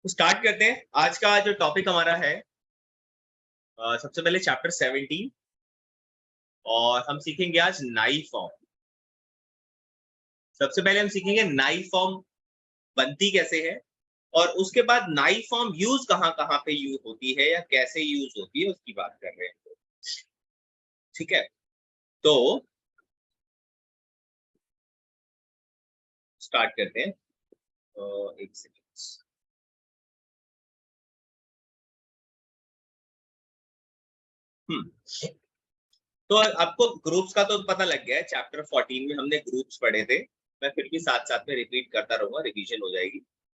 तो स्टार्ट करते हैं। आज का जो टॉपिक हमारा है सबसे पहले चैप्टर 17 और हम सीखेंगे आज नाई फॉर्म। सबसे पहले हम सीखेंगे नाई फॉर्म बनती कैसे है और उसके बाद नाई फॉर्म यूज कहाँ कहाँ पे यूज होती है या कैसे यूज होती है उसकी बात कर रहे हैं। ठीक है, तो स्टार्ट करते हैं। एक सेकेंड। हम्म तो आपको ग्रुप्स का तो पता लग गया है। चैप्टर 14 में हमने ग्रुप्स पढ़े थे। मैं फिर भी साथ साथ में रिपीट करता रहूंगा, रिवीजन हो जाएगी।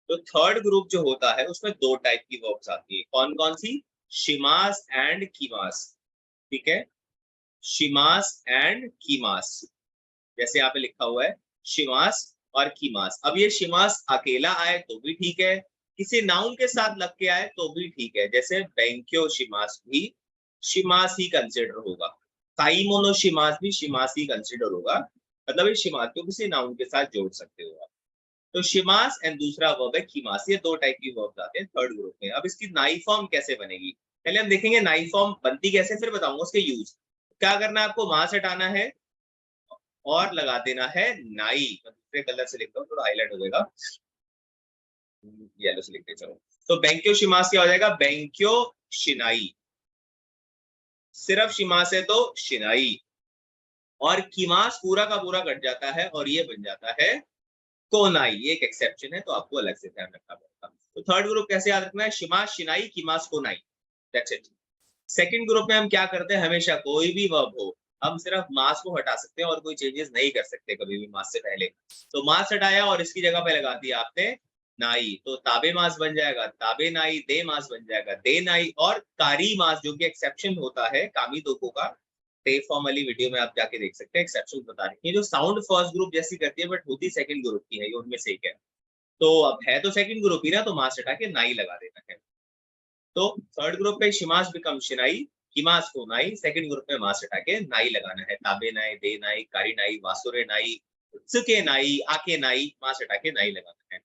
तो थर्ड ग्रुप जो होता है उसमें दो टाइप की वर्ब्स आती है। कौन कौन सी? शिमास एंड कीमास। ठीक है, शिमास एंड कीमास। जैसे यहाँ पे लिखा हुआ है शिमास और कीमास। अब ये शिमास अकेला आए तो भी ठीक है, किसी नाउन के साथ लग के आए तो भी ठीक है। जैसे बेंक्यो शिमास भी शिमास ही कंसिडर होगा, काइमोनो शिमास भी शिमास ही कंसिडर होगा। मतलब ये शिमास को किसी नाउन के साथ जोड़ सकते हो आप। तो शिमास एंड दूसरा वर्ब है कीमास। ये दो टाइप की वर्ब्स आते हैं थर्ड ग्रुप में। अब इसकी नाई फॉर्म कैसे बनेगी पहले हम देखेंगे। नाई फॉर्म बनती कैसे फिर बताऊंगा उसके यूज। क्या करना है आपको, वहां से हटाना है और लगा देना है नाई। मैं दूसरे कलर से लिखता हूँ, थोड़ा हाईलाइट हो जाएगा। येलो से लिखते चलो। तो बेंक्यो शिमास क्या हो जाएगा? बेंक्यो शिनाई। सिर्फ शिमास है तो शिनाई। और किमास पूरा का पूरा कट जाता है और ये बन जाता है कोनाई। ये एक एक्सेप्शन है तो आपको अलग से ध्यान रखना पड़ेगा। तो थर्ड ग्रुप कैसे याद रखना है? शिमास शिनाई किमास कोनाई। That's it. सेकंड ग्रुप में हम क्या करते हैं, हमेशा कोई भी वर्ब हो हम सिर्फ मास को हटा सकते हैं और कोई चेंजेस नहीं कर सकते कभी भी मास से पहले। तो मास हटाया और इसकी जगह पे लगा दिया आपने नाई, तो ताबे मास बन जाएगा ताबे नाई, दे मास बन जाएगा दे नाई, और कारी मास जो कि एक्सेप्शन होता है कामी दोको का। टे फॉर्म वाली वीडियो में आप जाके देख सकते हैं, एक्सेप्शन बता रहे हैं जो साउंड फर्स्ट ग्रुप जैसी करती है बट होती सेकंड ग्रुप की है, ये उनमें से एक है। तो अब है तो सेकंड ग्रुप ही ना, तो मास हटा के नाई लगा देना है। तो थर्ड ग्रुप में शिमास बिकम शिनाई, किमास को नाई। सेकंड ग्रुप में मास हटा के नाई लगाना है। ताबे नाई, दे नाई, कारी नाई, वासुरे नाई, उत्सुके नाई, आके नाई, मास हटा के नाई लगाना है।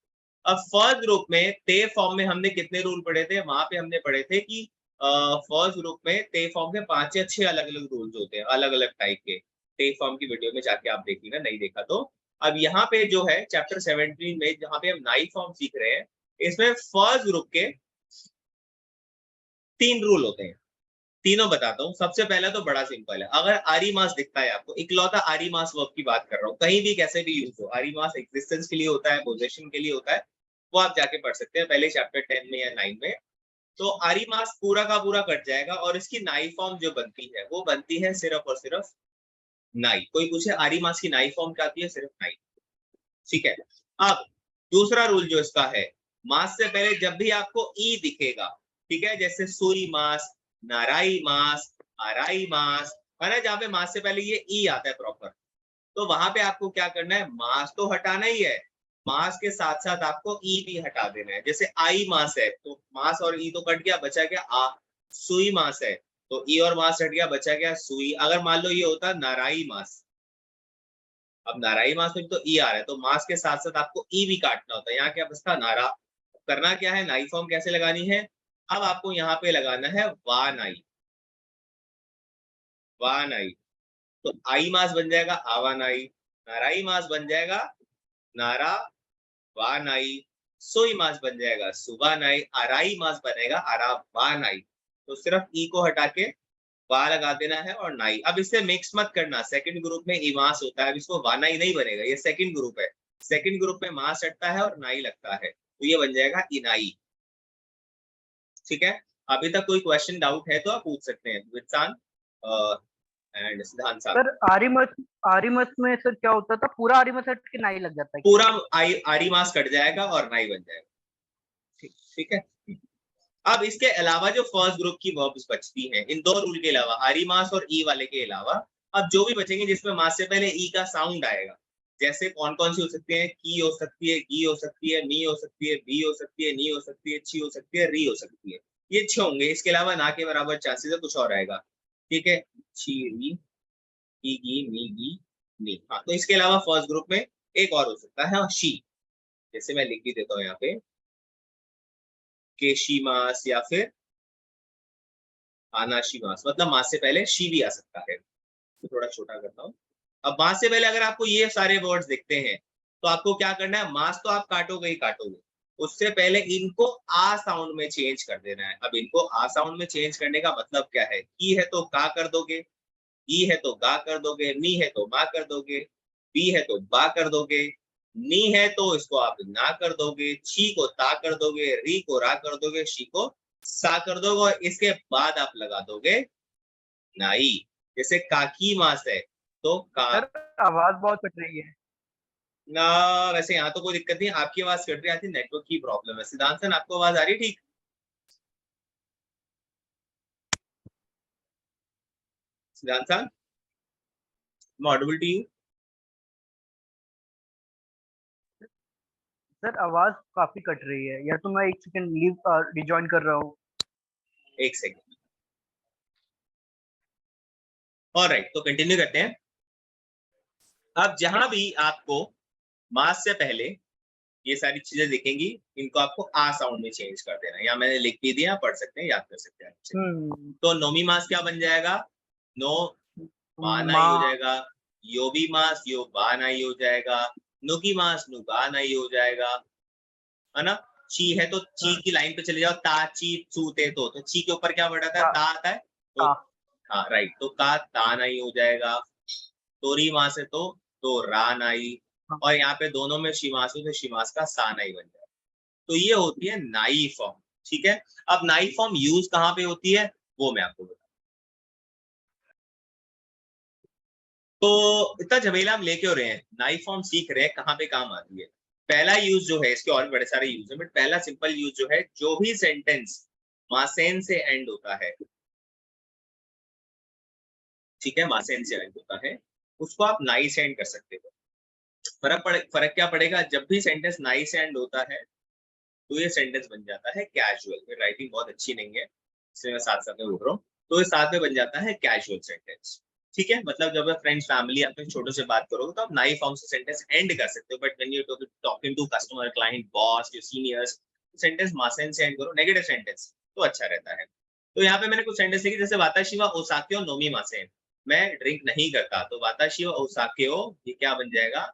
अब फर्स्ट ग्रुप में ते फॉर्म में हमने कितने रूल पढ़े थे? वहां पे हमने पढ़े थे कि फर्स्ट ग्रुप में ते फॉर्म के 5 या 6 अलग अलग रूल्स होते हैं, अलग अलग टाइप के। ते फॉर्म की वीडियो में जाके आप देखिएगा, नहीं देखा तो। अब यहाँ पे जो है चैप्टर 17 में जहाँ पे हम नाई फॉर्म सीख रहे हैं, इसमें फर्स्ट ग्रुप के 3 रूल होते हैं। तीनों बताता हूँ। सबसे पहला तो बड़ा सिंपल है, अगर आरी मास दिखता है आपको, इकलौता आरी मास वर्ब की बात कर रहा हूँ, कहीं भी कैसे भी यूज हो, आरी मास एग्जिस्टेंस के लिए होता है, पोजीशन के लिए होता है। वो आप जाके पढ़ सकते हैं पहले चैप्टर 10 में या 9 में। तो आरी मास पूरा का पूरा कट जाएगा और इसकी नाई फॉर्म जो बनती है वो बनती है सिर्फ और सिर्फ नाई। कोई पूछे आरी मास की नाई फॉर्म क्या आती है? सिर्फ नाई। ठीक है। अब दूसरा रूल जो इसका है, मास से पहले जब भी आपको ई दिखेगा, ठीक है, जैसे सुई मास, नाराई मास, आराई मास, है ना, जहां पे मास से पहले ये ई आता है प्रॉपर, तो वहां पे आपको क्या करना है? मास तो हटाना ही है, मास के साथ साथ आपको ई भी हटा देना है। जैसे आई मास है तो मास और ई तो कट गया, बचा क्या? आ। सुई मास है तो ई और मास हट गया, बचा क्या? सुई। अगर मान लो ये होता नाराई मास, अब नाराई मास में तो ई आ रहा है तो मास के साथ साथ आपको ई भी काटना होता है। यहाँ क्या बचता? नारा। करना क्या है? नाई फॉर्म कैसे लगानी है? अब आपको यहाँ पे लगाना है वा नाई। वा नाई, तो आई मास बन जाएगा आवा नाई, नाराई मास बन जाएगा नारा वा नाई, सोई मास बन जाएगा सुबा नाई, आराई मास बनेगा आरा वा नाई। तो सिर्फ ई को हटा के वा लगा देना है और नाई। अब इसे मिक्स मत करना, सेकंड ग्रुप में ई मास होता है, अब इसको वा नाई नहीं बनेगा, ये सेकंड ग्रुप है। सेकंड ग्रुप में मास हटता है और नाई लगता है, तो ये बन जाएगा इनाई। ठीक है। अभी तक कोई क्वेश्चन डाउट है तो आप पूछ सकते हैं, वित्सान एंड सिद्धांत साहब। सर आरिमस में सर क्या होता था, पूरा आरिमस हट के नाई लग जाता है क्या? पूरा आरी मास कट जाएगा और नाई बन जाएगा। ठीक, ठीक है। अब इसके अलावा जो फर्स्ट ग्रुप की वर्ब्स बचती हैं, इन दो रूल के अलावा, आरी मास और ई वाले के अलावा, अब जो भी बचेंगे जिसमें मास से पहले ई का साउंड आएगा, जैसे कौन कौन सी हो सकती है? की हो सकती है, गी हो सकती है, मी हो सकती है, बी हो सकती है, नी हो सकती है, ची हो सकती है, री हो सकती है। ये 6 होंगे। इसके अलावा ना के बराबर चांसेस है कुछ और आएगा। ठीक है, ची, री, की, गी, मी, गी, नी। हाँ, तो इसके अलावा फर्स्ट ग्रुप में एक और हो सकता है, शी। जैसे मैं लिख भी देता हूँ यहाँ पे, केशी मास या फिर आनाशी मास, मतलब मास से पहले शी भी आ सकता है। तो थोड़ा छोटा करता हूँ। अब मास से पहले अगर आपको ये सारे वर्ड्स दिखते हैं तो आपको क्या करना है, मास तो आप काटोगे ही काटोगे, उससे पहले इनको आ साउंड में चेंज कर देना है। अब इनको आ साउंड में चेंज करने का मतलब क्या है, की है तो का कर दोगे, ई है तो गा कर दोगे, मी है तो मा कर दोगे, बी है तो बा कर दोगे, नी है तो इसको आप ना कर दोगे, छी को ता कर दोगे, री को रा कर दोगे, शी को सा कर दोगे, और इसके बाद आप लगा दोगे नाई। जैसे काकी मास है तो का सर आवाज बहुत कट रही है। ना, वैसे यहाँ तो कोई दिक्कत नहीं, आपकी आवाज कट रही आती, नेटवर्क की प्रॉब्लम है। सिद्धांत सर आपको आवाज आ रही है ठीक? Siddhant sir, audible to you? Sir आवाज काफी कट रही है, या तो मैं एक सेकंड लीव रिजॉइन कर रहा हूँ। एक सेकंड। ऑलराइट, तो कंटिन्यू करते हैं। अब जहां भी आपको मास से पहले ये सारी चीजें दिखेंगी, इनको आपको आ साउंड में चेंज कर देना है। यहाँ मैंने लिख भी दिया, पढ़ सकते हैं, याद कर सकते हैं। तो नोमी मास क्या बन जाएगा, नो बानाई हो माँ जाएगा, योबी मास यो बानाई हो जाएगा, नुकी मास नु बानाई हो जाएगा, है ना। ची है तो ची की लाइन पे चले जाओ, ता ची सूते तो ची के ऊपर क्या वर्ड आता है, ता, ता आता है तो ता, हाँ राइट, तो का ता नहीं हो जाएगा। तोरी मास है तो रा नाई, हाँ। और यहाँ पे दोनों में शिमासु से शिमास का सा नाई बन जाएगा। तो ये होती है नाई फॉर्म, ठीक है। अब नाई फॉर्म यूज कहाँ पे होती है वो मैं आपको बताऊं। तो इतना झमेला हम लेके हो रहे हैं, नाई फॉर्म सीख रहे हैं, कहाँ पे काम आती है। पहला यूज जो है, इसके और बड़े सारे यूज है, बट पहला सिंपल यूज जो है, जो भी सेंटेंस मासेन से एंड होता है, ठीक है, मासेन से एंड होता है, उसको आप नाई से एंड कर सकते हो। फर्क क्या पड़ेगा, जब भी सेंटेंस नाई से एंड होता है तो ये सेंटेंस बन जाता है कैजुअल। राइटिंग बहुत अच्छी नहीं है, इसलिए मैं साथ साथ में बोल रहा हूँ। तो ये साथ में बन जाता है कैजुअल सेंटेंस, ठीक है। मतलब जब आप फ्रेंड्स फैमिली अपने छोटों से बात करोगे तो आप नाई फॉर्म से सेंटेंस एंड कर सकते हो, but when you talking to customer, client, boss, your seniors, sentence मासेन से एंड करो, नेगेटिव सेंटेंस, तो अच्छा रहता है। तो यहाँ पे मैंने कुछ सेंटेंस लिखे, जैसे वाताशिवा ओसाक्यो नोमी मासेन, मैं ड्रिंक नहीं करता, तो वाताशिवा ओसाक्यो ये क्या बन जाएगा,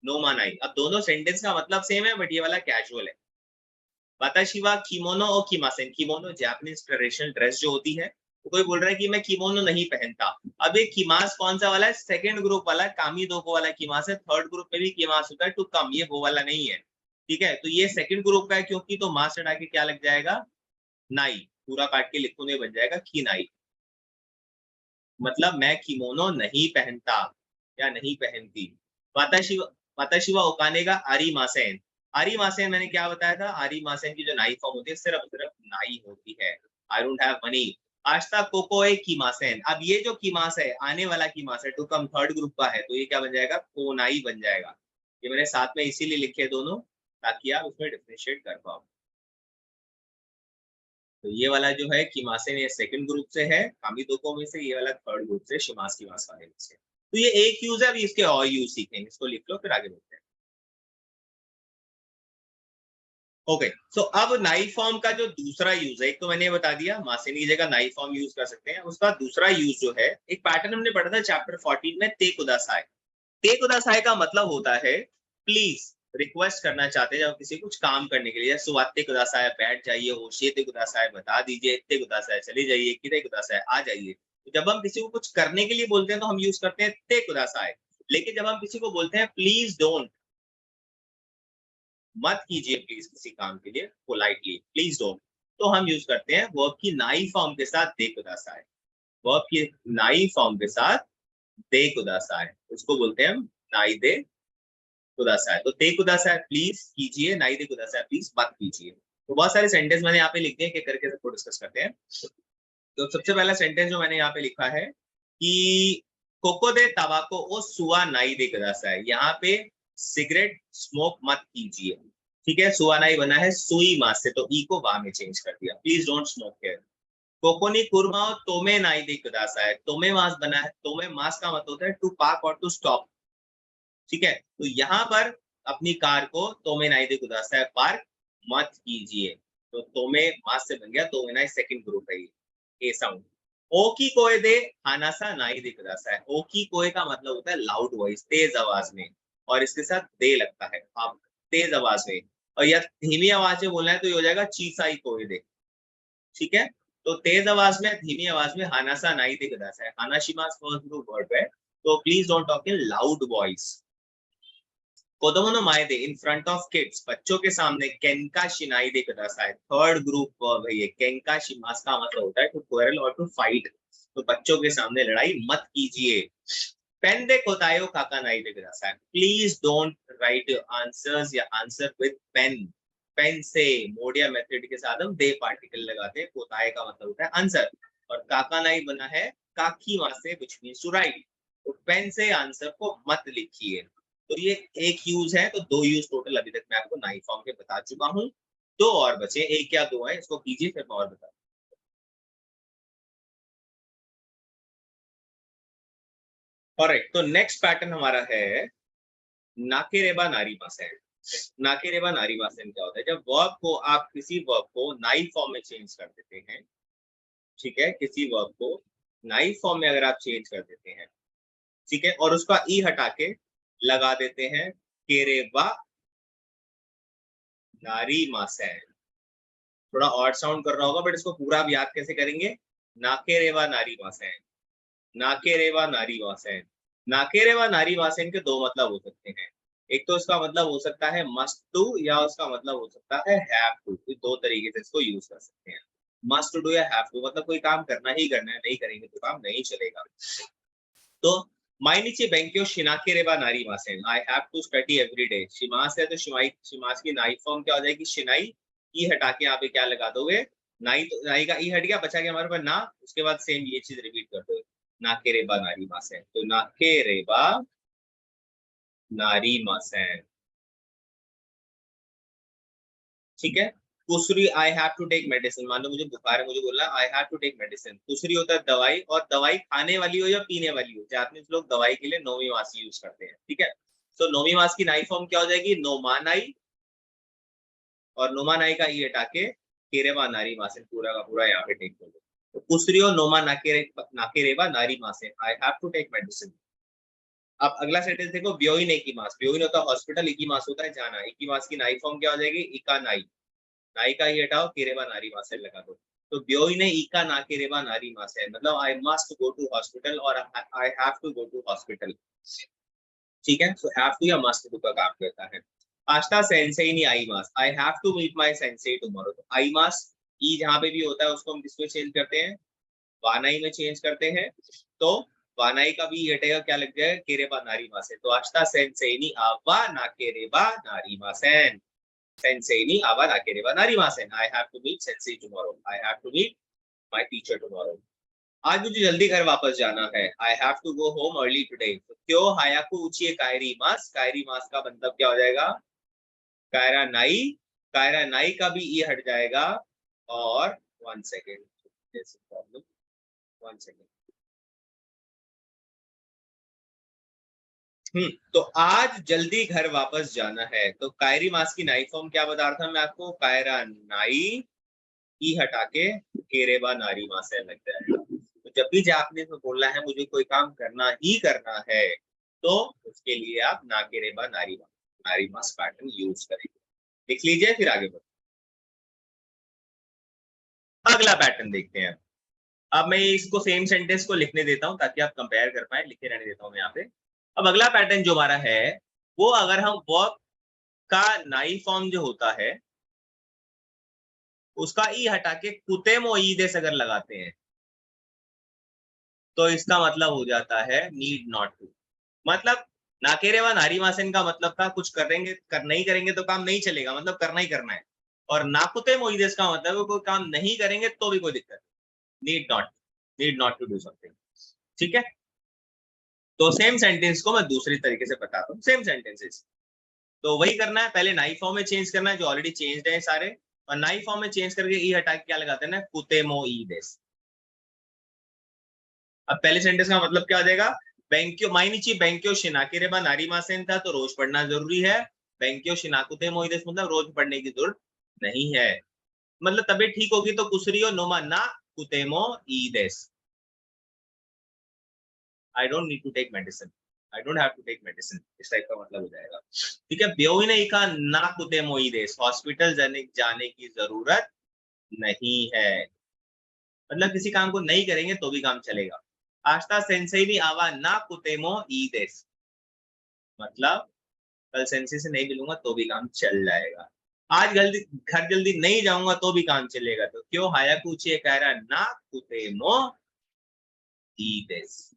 नो मानाई। अब दोनों सेंटेंस का मतलब सेम है, बट ये वाला कैजुअल है। वाताशिवा किमोनो और किमासेन, किमोनो जापानीज ट्रेडिशनल ड्रेस जो होती है, तो कोई बोल रहा है कि मैं किमोनो नहीं पहनता। अब ये किमास कौन सा वाला है, सेकंड ग्रुप वाला, कामी दोको वाला किमास है। थर्ड ग्रुप में भी किमास होता है टू कम, ये वो वाला नहीं है, ठीक है। तो ये सेकंड ग्रुप का है, क्योंकि तो मास हटा के क्या लग जाएगा, नाई, पूरा काट के लिखो नहीं, बन जाएगा की नाई। मतलब मैं किमोनो नहीं पहनता या नहीं पहनती। वाताशिवा, वाताशिवा ओकाने का आरी मासेन, आरी मासेन मैंने क्या बताया था, आरी मासेन की जो नाई फॉर्म होती है सिर्फ सिर्फ नाई होती है। आई डोंट हैव मनी। आस्ता कोकोए कीमासेन, अब ये जो कीमास है आने वाला कीमास है, टू कम थर्ड ग्रुप का है, तो ये क्या बन जाएगा, कोनाई बन जाएगा। ये मैंने साथ में इसीलिए लिखे दोनों, ताकि आप उसमें डिफरेंशिएट कर पाओ। तो ये वाला जो है कीमासेन, ये सेकंड ग्रुप से है, कामी दोको में से, ये वाला थर्ड ग्रुप से, शिमास की वास वाले से। तो ये एक यूज है, अभी इसके और यूज सीखेंगे, इसको लिख लो फिर आगे बढ़ते हैं। ओके, सो अब नाई फॉर्म का जो दूसरा यूज है, एक तो मैंने ये बता दिया मासेन की जगह नाई फॉर्म यूज कर सकते हैं, उसका दूसरा यूज जो है, एक पैटर्न हमने पढ़ा था चैप्टर 14 में, ते कुदासाय। ते कुदासाय का मतलब होता है प्लीज, रिक्वेस्ट करना चाहते हैं जब किसी कुछ काम करने के लिए, सुवाते कुदासाय बैठ जाइए, होशियते कुदासाय बता दीजिए, ते कुदासाय चली जाइए, किते कुदासाय आ जाइए। तो जब हम किसी को कुछ करने के लिए बोलते हैं तो हम यूज करते हैं ते कुदासाय, लेकिन जब हम किसी को बोलते हैं प्लीज डोंट, मत कीजिए प्लीज किसी काम के लिए, पोलाइटली प्लीज डोंट, तो हम यूज करते हैं वर्ब की नाई फॉर्म के साथ दे कुदासाय। वर्ब की नाई फॉर्म के साथ दे कुदासाय, उसको बोलते हैं हम नाई दे कुदासाय। तो दे कुदासाय प्लीज कीजिए, नाई दे कुदासाय प्लीज मत कीजिए। तो बहुत सारे सेंटेंस मैंने यहाँ पे लिख दिए, एक करके सबको डिस्कस करते हैं। तो सबसे पहला सेंटेंस जो मैंने यहाँ पे लिखा है कि कोको दे तबाको ओ सुआ नाई दे कुदासाय, यहाँ पे सिगरेट स्मोक मत कीजिए, ठीक है। सुआ नाई बना है सुई मास से, तो ई को वा में चेंज कर दिया, प्लीज डोंट स्मोक हियर। कोकोनी कुरमाओ तोमे नाई दे कुदासाय, तोमे मास बना है, तोमे मास का मतलब होता है टू पार्क और टू स्टॉप, ठीक है। तो यहाँ पर अपनी कार को तोमे नाई दे कुदासाय पार्क मत कीजिए, तो तोमे मास से बन गया तोमे नाई, सेकंड ग्रुप है ये साउंड। ओकी कोए दे हानासा नाई दे कुदासाई। ओकी कोए का मतलब होता है लाउड वॉइस, तेज आवाज में, और इसके साथ दे लगता है, आप तेज आवाज में। और या धीमी आवाज में बोलना है तो ये हो जाएगा चीसाई कोए दे, ठीक है। तो तेज आवाज में, धीमी आवाज में हानासा नाई दे कुदासाई। हानाशिमास फर्स्ट ग्रुप वर्ब है, तो please don't talk in loud voice. कोदोमो नो माए दे, इन फ्रंट ऑफ किड्स, बच्चों के सामने, केंका शिनाई दे कुदासाई। थर्ड ग्रुप वर्ब है ये। केंका शिमास का मतलब होता है टू क्वारल और टू फाइट, तो बच्चों के सामने लड़ाई मत कीजिए। पेन दे कोतायो काका नाई दे कुदासाई। प्लीज डोंट राइट आंसर्स या आंसर विद पेन। पेन से मोडिया मेथड के साथ हम दे पार्टिकल लगाते हैं। कोताए का मतलब होता है आंसर, और काका नाई बना है काकी मास से, व्हिच मींस टू राइट। तो पेन से आंसर को मत लिखिए। तो ये एक यूज है, तो दो यूज टोटल अभी तक मैं आपको नाई फॉर्म के बता चुका हूं। दो और बचे, एक या दो है, इसको कीजिए फिर मैं और बता। ऑलराइट, तो नेक्स्ट पैटर्न हमारा है नाकेरेबा नारीमासेन। नाकेरेबा नारीमासेन क्या होता है? जब वर्ब को आप किसी वर्ब को नाई फॉर्म में चेंज कर देते हैं, ठीक है, किसी वर्ब को नाई फॉर्म में अगर आप चेंज कर देते हैं, ठीक है, और उसका ई हटा के लगा देते हैं केरेबा नारीमासेन। थोड़ा ऑड साउंड कर रहा होगा, बट इसको पूरा आप याद कैसे करेंगे? नाकेरेवा नारीमासेन, नाकेरेवा नारीमासेन। नाकेरेवा नारीमासेन के दो मतलब हो सकते हैं। एक तो इसका मतलब हो सकता है मस्ट टू, या उसका मतलब हो सकता है हैव टू। दो तरीके से इसको यूज कर सकते हैं, मस्ट टू या हैव टू। मतलब कोई काम करना ही करना है, नहीं करेंगे तो काम नहीं चलेगा। तो माइनिची बेंक्यो शिनाकेरेबा नारीमासेन, I have to study every day. शिमास है तो शिमाई, शिमास की नाई फॉर्म क्या हो जाएगी? शिनाई। ई हटा के यहाँ पे क्या लगा दोगे? नाई। तो नाई का ई हट गया, बचा गया हमारे पास ना, उसके बाद सेम ये चीज रिपीट कर दो, नाकेरेबा नारीमासेन। तो नाकेरेबा नारीमासेन, ठीक है। दूसरी, I have to take medicine. मान लो मुझे बुखार है, मुझे बोलना I have to take medicine. दूसरी होता है दवाई, और दवाई खाने वाली हो या पीने वाली हो, जापानीज लोग दवाई के लिए नौवीं मास यूज करते हैं, ठीक है। तो नौवीं मास की नाई फॉर्म क्या हो जाएगी? नोमानाई, और नोमानाई का ई हटा के केरेबा नारी मासेन, पूरा का पूरा यहाँ पे टेक कर दो। तो कुसरियो नोमा नाकेरेबा नारी मासेन, I have to take medicine. अब अगला सेंटेंस देखो, ब्योइन एकिमास। ब्योइन होता है हॉस्पिटल, इकीमास होता है जाना। इकीमास की नाई फॉर्म क्या हो जाएगी? इका नाई। नाई का ही हटाओ, केरेबा नारी मासेन लगा दो। तो ब्योइने इका ना केरेबा नारी मासेन, मतलब I must go to hospital, और I have to go to hospital, ठीक है। सो हैव टू या मस्ट टू का काम करता है। आस्था सेंसेई नी आई मास, I have to meet my sensei tomorrow. तो आई मास, ई जहां पे भी होता है उसको हम किसमें चेंज करते हैं? वानाई में चेंज करते हैं। तो वानाई का भी हटेगा, क्या लग जाएगा? केरेबा नारी मासेन। तो आस्था सेंसेई नी आवा ना केरेबा नारी मासेन। Sensei ni awa nakereba narimasen. I have to meet sensei tomorrow. I have to meet my teacher tomorrow. आज मुझे जल्दी घर वापस जाना है। I have to go home early today. तो क्यों हायाकू उचिए कायरी मास? कायरी मास का मतलब क्या हो जाएगा? कायरा नाई। कायरा नाई का भी ये हट जाएगा। और 1 सेकेंड, 1 सेकेंड। तो आज जल्दी घर वापस जाना है। तो कायरी मास की नाई फॉर्म क्या बता रहा था मैं आपको? कायरा नाई, ई हटा के केरेबा नारी मासे लग जाएगा। तो जब भी जापानीज में बोलना है मुझे कोई काम करना ही करना है, तो उसके लिए आप नाकेरेबा नारी मास पैटर्न यूज करेंगे। लिख लीजिए, फिर आगे बढ़ो। अगला पैटर्न देखते हैं। अब मैं इसको सेम सेंटेंस को लिखने देता हूं ताकि आप कंपेयर कर पाए, लिखे रहने देता हूं मैं यहाँ पे। अब अगला पैटर्न जो हमारा है, वो अगर हम वर्ब का नाई फॉर्म जो होता है उसका ई हटा के कुतेमो ईदेस अगर लगाते हैं, तो इसका मतलब हो जाता है नीड नॉट टू। मतलब नाकेरेवा नारीमासेन का मतलब था कुछ करेंगे, नहीं करेंगे तो काम नहीं चलेगा, मतलब करना ही करना है। और नाकुते मोइदेस का मतलब कोई काम नहीं करेंगे तो भी कोई दिक्कत नहीं, need not to do something, ठीक है। तो सेम सेंटेंस को मैं दूसरी तरीके से बताता हूँ, सेम सेंटेंसेस। तो वही करना है, पहले नाई फॉर्म में चेंज करना है जो ऑलरेडी चेंज्ड है सारे, और नाई फॉर्म में चेंज करके ई हटा के क्या लगाते हैं ना? कुतेमो ईदेस। अब पहले सेंटेंस का मतलब क्या हो जाएगा? बेंक्यो माइनिची बेंक्यो शिनाकेरेबा नारीमासेन था, तो रोज पढ़ना जरूरी है। बेंक्यो शिनाकुते मोइदेस मतलब रोज पढ़ने की जरूरत नहीं है। मतलब तबीयत ठीक होगी तो कुसरियो नोमा ना कुतेमो ईदेस। I don't need to take medicine, I don't have to take medicine, इस टाइप का मतलब हो जाएगा। ठीक है, ब्योई नहीं का ना कुतेमो ईदेस, हॉस्पिटल जाने की जरूरत नहीं है, मतलब किसी काम को नहीं करेंगे तो भी काम चलेगा। आस्ता सेंसेई भी आवा ना कुतेमो ईदेस, मतलब कल सेंसेई से नहीं मिलूंगा तो भी काम चल जाएगा। आज जल्दी घर जल्दी नहीं जाऊंगा तो भी काम चलेगा, तो क्यों हायाकुची कह रहा ना कुतेमो ईदेस।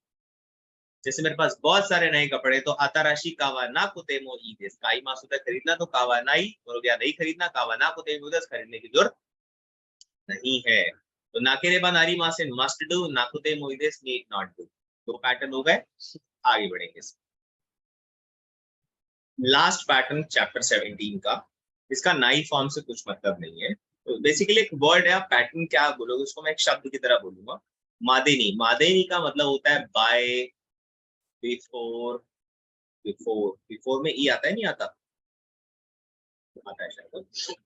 जैसे मेरे पास बहुत सारे नए कपड़े, तो आताराशी कावाना कुतेमो ईदेस, काई मासुदा खरीदना तो कावानाई, और क्या नहीं खरीदना, कावाना कुतेमो ईदेस, खरीदने की जरूरत नहीं है। तो नाकेरेबा नारी मासे मस्ट डू, नाकुतेमो ईदेस नीड नॉट डू। दो पैटर्न हो गए, आगे बढ़ेंगे। लास्ट पैटर्न चैप्टर 17 का, इसका नाई फॉर्म से कुछ मतलब नहीं है, तो बेसिकली एक वर्ड है, आप पैटर्न क्या बोलोगे उसको मैं एक शब्द की तरह बोलूंगा, मादेनी। मादेनी का मतलब होता है बाय, बिफोर, बिफोर में ई आता है नहीं आता, आता है शायद।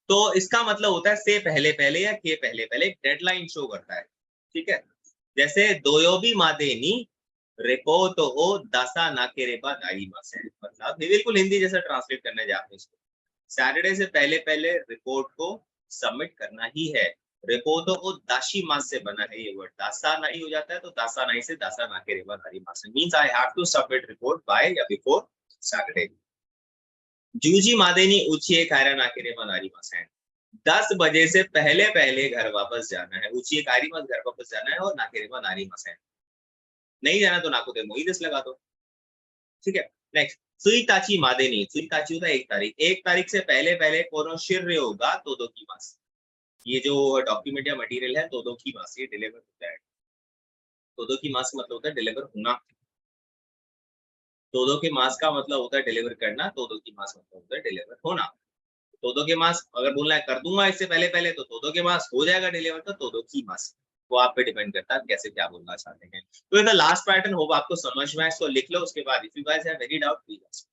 तो इसका मतलब होता है से पहले पहले या के पहले पहले, एक डेडलाइन शो करता है। ठीक है, जैसे दोयोबी मादेनी रिपोर्ट ओ दासा नाकेरेबा नारीमास है, मतलब ये बिल्कुल हिंदी जैसा ट्रांसलेट करने जाते हैं इसको, सैटरडे से पहले पहले रिपोर्ट को सबमिट करना ही है। रिपोर्ट ओ दाशी मास से बना है ये वर्ड, दासा नाई हो जाता है तो दासा नाई से दासा नाकेरेबा नारीमास, means I have to submit report by या बिफोर सैटरडे। जूजी मादेनी उचिए कायरा नाकेरेबा नारीमास है, 10 बजे से पहले पहले घर वापस जाना है, उचिए कारीमास घर वापस जाना है, और नाकेरेबा नारीमास है, नहीं जाना तो नाकुते मोइदस लगा दो। ठीक है, नेक्स्ट सुईताची मादेनी, सुईताची होता है 1 तारीख, 1 तारीख से पहले पहले कोनो शिर्य होगा तो दो की मास, ये जो डॉक्यूमेंट या मटेरियल है तो दो की मास ये डिलीवर होता है। तो दो की मास का मतलब होता है डिलीवर होना, तो दो के मास का मतलब होता है डिलीवर करना, तो दो की मास मतलब होता है डिलीवर होना। तो दो के मास अगर बोलना है कर दूंगा इससे पहले पहले, तो दो के मास हो जाएगा डिलीवर, तो दो की मास, वो आप पे डिपेंड करता है कैसे क्या बोलना चाहते हैं। तो ये लास्ट पैटर्न होगा, आपको समझ में है, इसको लिख लो, उसके बाद if you guys have any doubt please